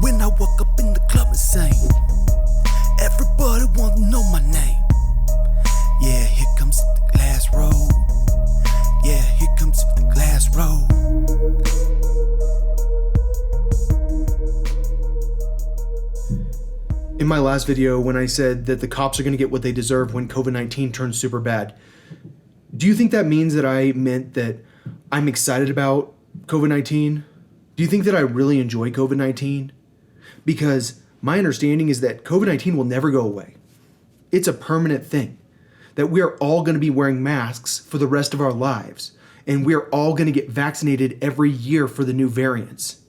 When I walk up in the club and sing, everybody want to know my name. Yeah, here comes the glass road. Yeah, here comes the glass road. In my last video, when I said that the cops are going to get what they deserve when COVID-19 turns super bad, do you think that means that I meant that I'm excited about COVID-19? Do you think that I really enjoy COVID-19? Because my understanding is that COVID-19 will never go away. It's a permanent thing. That we are all going to be wearing masks for the rest of our lives. And we're all going to get vaccinated every year for the new variants.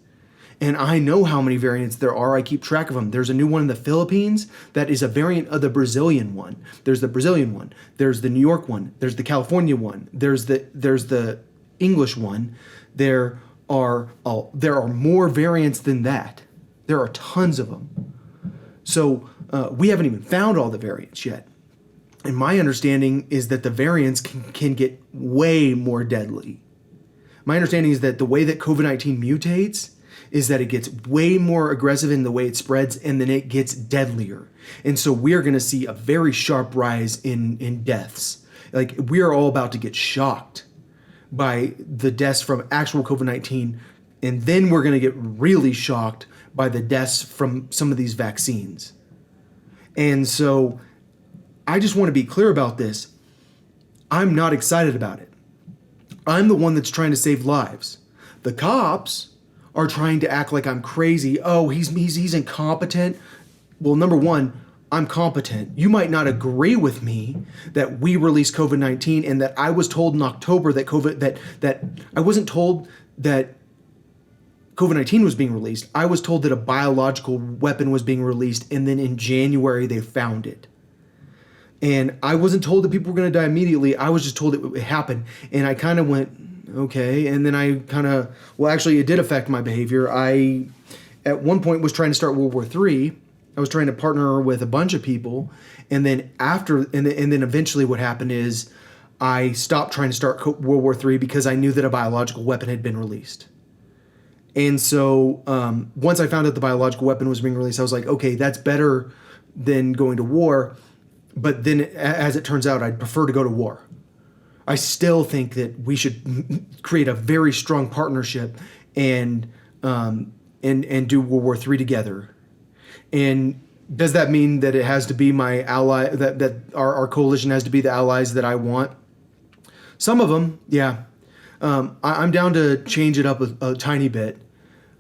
And I know how many variants there are. I keep track of them. There's a new one in the Philippines that is a variant of the Brazilian one. There's the Brazilian one. There's the New York one. There's the California one. There's the English one. There are more variants than that. There are tons of them. So we haven't even found all the variants yet. And my understanding is that the variants can get way more deadly. My understanding is that the way that COVID-19 mutates is that it gets way more aggressive in the way it spreads, and then it gets deadlier. And so we're going to see a very sharp rise in deaths. Like, we are all about to get shocked by the deaths from actual COVID-19, and then we're going to get really shocked by the deaths from some of these vaccines. And so I just want to be clear about this. I'm not excited about it. I'm the one that's trying to save lives. The cops are trying to act like I'm crazy. Oh, he's incompetent. Well, number one, I'm competent. You might not agree with me that we released COVID-19 and that I was told in October that that I wasn't told that COVID-19 was being released. I was told that a biological weapon was being released, and then in January they found it. And I wasn't told that people were going to die immediately. I was just told it would happen. And I kind of went, okay. And then I actually it did affect my behavior. I, at one point, was trying to start World War III. I was trying to partner with a bunch of people. And then then eventually what happened is I stopped trying to start World War III because I knew that a biological weapon had been released. And so once I found out the biological weapon was being released, I was like, okay, that's better than going to war. But then, as it turns out, I'd prefer to go to war. I still think that we should create a very strong partnership and do World War III together. And does that mean that it has to be my ally, that our coalition has to be the allies that I want? Some of them, yeah. I'm down to change it up a tiny bit.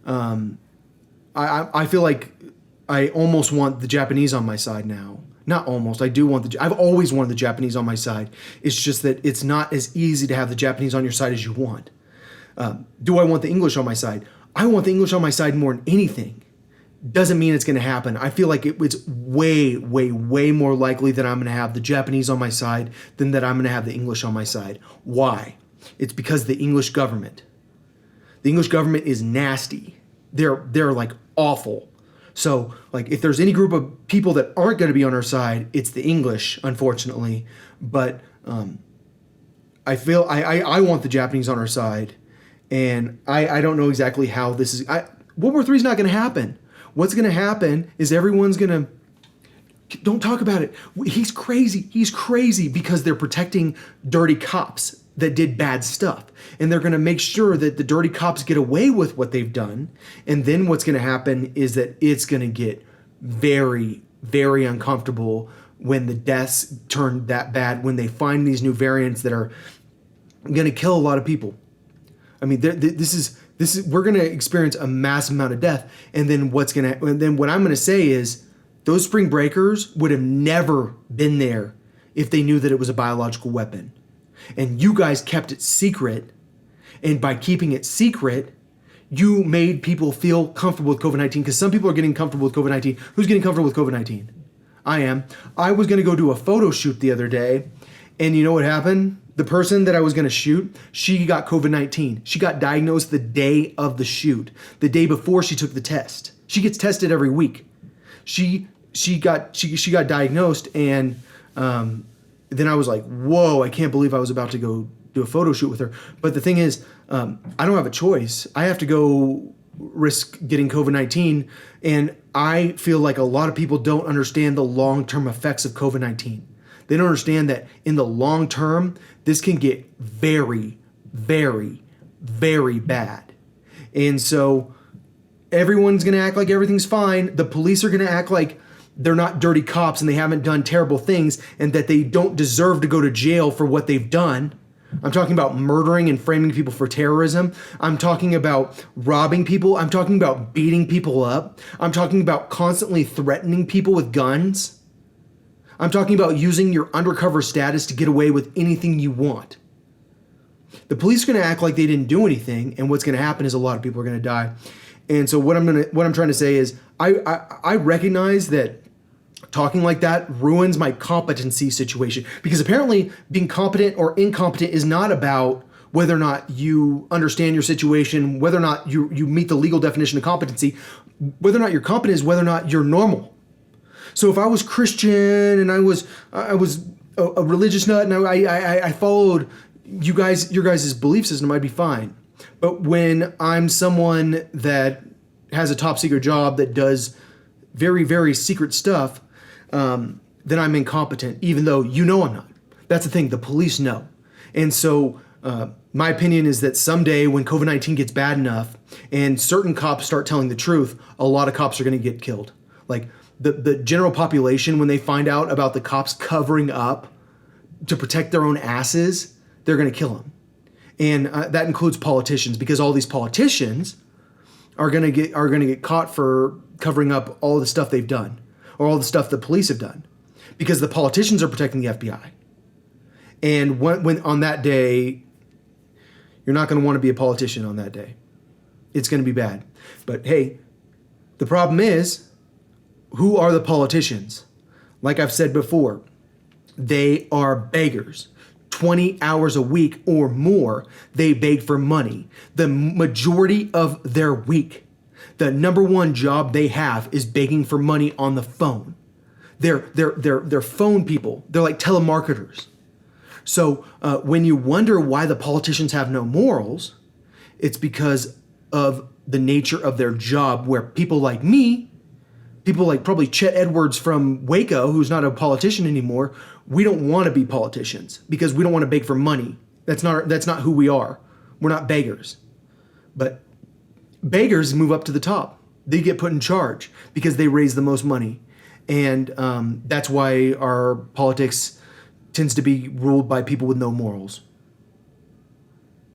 I feel like I almost want the Japanese on my side now. Not almost. I do want I've always wanted the Japanese on my side. It's just that it's not as easy to have the Japanese on your side as you want. Do I want the English on my side? I want the English on my side more than anything. Doesn't mean it's going to happen. I feel like it's way, way, way more likely that I'm going to have the Japanese on my side than that I'm going to have the English on my side. Why? It's because the English government. The English government is nasty. They're like awful. So, like, if there's any group of people that aren't going to be on our side, it's the English, unfortunately. But I feel I want the Japanese on our side, and I don't know exactly how this is. World War III is not going to happen. What's going to happen is everyone's going to, don't talk about it. He's crazy. He's crazy because they're protecting dirty cops that did bad stuff. And they're going to make sure that the dirty cops get away with what they've done. And then what's going to happen is that it's going to get very, very uncomfortable when the deaths turn that bad, when they find these new variants that are going to kill a lot of people. I mean, this is we're going to experience a massive amount of death. And then what I'm going to say is those spring breakers would have never been there if they knew that it was a biological weapon. And you guys kept it secret. And by keeping it secret, you made people feel comfortable with COVID-19, because some people are getting comfortable with COVID-19. Who's getting comfortable with COVID-19? I am. I was going to go do a photo shoot the other day. And you know what happened? The person that I was going to shoot, she got COVID-19. She got diagnosed the day of the shoot, the day before she took the test. She gets tested every week. She got diagnosed, and then I was like, whoa, I can't believe I was about to go do a photo shoot with her. But the thing is, I don't have a choice. I have to go risk getting COVID-19. And I feel like a lot of people don't understand the long-term effects of COVID-19. They don't understand that in the long term, this can get very, very, very bad. And so everyone's going to act like everything's fine. The police are going to act like they're not dirty cops and they haven't done terrible things and that they don't deserve to go to jail for what they've done. I'm talking about murdering and framing people for terrorism. I'm talking about robbing people. I'm talking about beating people up. I'm talking about constantly threatening people with guns. I'm talking about using your undercover status to get away with anything you want. The police are going to act like they didn't do anything, and what's going to happen is a lot of people are going to die. And so what I'm trying to say is I recognize that talking like that ruins my competency situation, because apparently being competent or incompetent is not about whether or not you understand your situation, whether or not you meet the legal definition of competency. Whether or not you're competent is whether or not you're normal. So if I was Christian and I was a religious nut and I followed your guys' belief system, I'd be fine. But when I'm someone that has a top secret job that does very, very secret stuff, then I'm incompetent, even though I'm not. That's the thing, the police know. And so my opinion is that someday when COVID-19 gets bad enough and certain cops start telling the truth, a lot of cops are going to get killed. Like the general population, when they find out about the cops covering up to protect their own asses, they're going to kill them. And that includes politicians, because all these politicians are going to get caught for covering up all the stuff they've done, or all the stuff the police have done, because the politicians are protecting the FBI. And when on that day, you're not going to want to be a politician on that day. It's going to be bad. But hey, the problem is, who are the politicians? Like I've said before, they are beggars. 20 hours a week or more, they beg for money. The majority of their week, the number one job they have is begging for money on the phone. They're phone people. They're like telemarketers. So when you wonder why the politicians have no morals, it's because of the nature of their job, where people like me, people like probably Chet Edwards from Waco, who's not a politician anymore, we don't want to be politicians because we don't want to beg for money. That's not who we are. We're not beggars. But beggars move up to the top. They get put in charge because they raise the most money. And that's why our politics tends to be ruled by people with no morals.